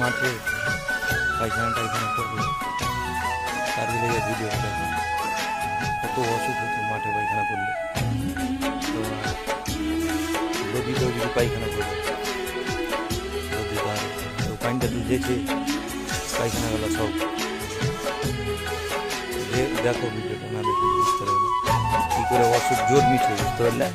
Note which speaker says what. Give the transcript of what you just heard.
Speaker 1: মাঠে পায়খানা টাইখানা করবে, তার লেগে ভিডিও দেখো কত অসুখ হচ্ছে মাঠে পায়খানা করলে। তো নদীতেও যদি পায়খানা করবে, নদী ধারে তো পানিটা ভিজেছে, পায়খানাগুলো সব দেখো ভিডিওটা, না দেখে বুঝতে পারবে কী করে অসুখ জন্মিছে, বুঝতে পারলে।